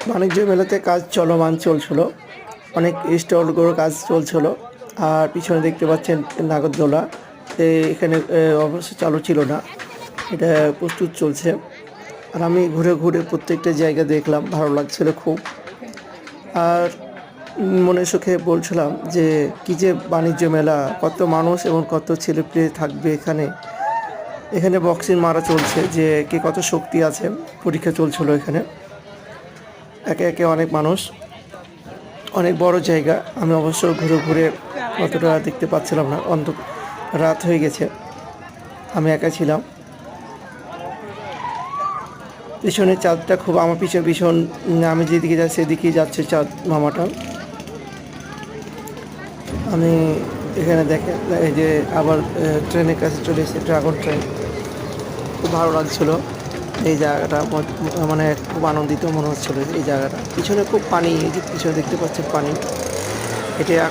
বাণিজ্য মেলাতে কাজ চলমান চলছিল, অনেক স্টলগুলোর কাজ চলছিল। আর পিছনে দেখতে পাচ্ছেন নাগরদোলা, এখানে অবশ্য চালু ছিল না, এটা প্রস্তুত চলছে। আর আমি ঘুরে ঘুরে প্রত্যেকটা জায়গা দেখলাম, ভালো লাগছিল খুব। আর মনে সুখে বলছিলাম যে কী যে বাণিজ্য মেলা, কত মানুষ এবং কত ছেলেপিলে থাকবে এখানে। এখানে বক্সিং মারা চলছে যে কে কত শক্তি আছে, পরীক্ষা চলছিল এখানে। একে একে অনেক মানুষ, অনেক বড় জায়গা। আমি অবশ্য ঘুরে ঘুরে অতটা দেখতে পাচ্ছিলাম না, রাত হয়ে গেছে, আমি একা ছিলাম। পিছনে চাঁদটা খুব আমার পিছনে ভীষণ, আমি যেদিকে যাই সেদিকেই যাচ্ছে চাঁদ মামাটা। আমি এখানে দেখে এই যে আবার ট্রেনের কাছে চলে এসেছে, ড্রাগন ট্রেন। খুব ভালো লাগছিলো এই জায়গাটা, মানে খুব আনন্দিত মনে হচ্ছিলো এই জায়গাটা। পিছনে খুব পানি, এই যে পিছনে দেখতে পাচ্ছেন পানি, এটা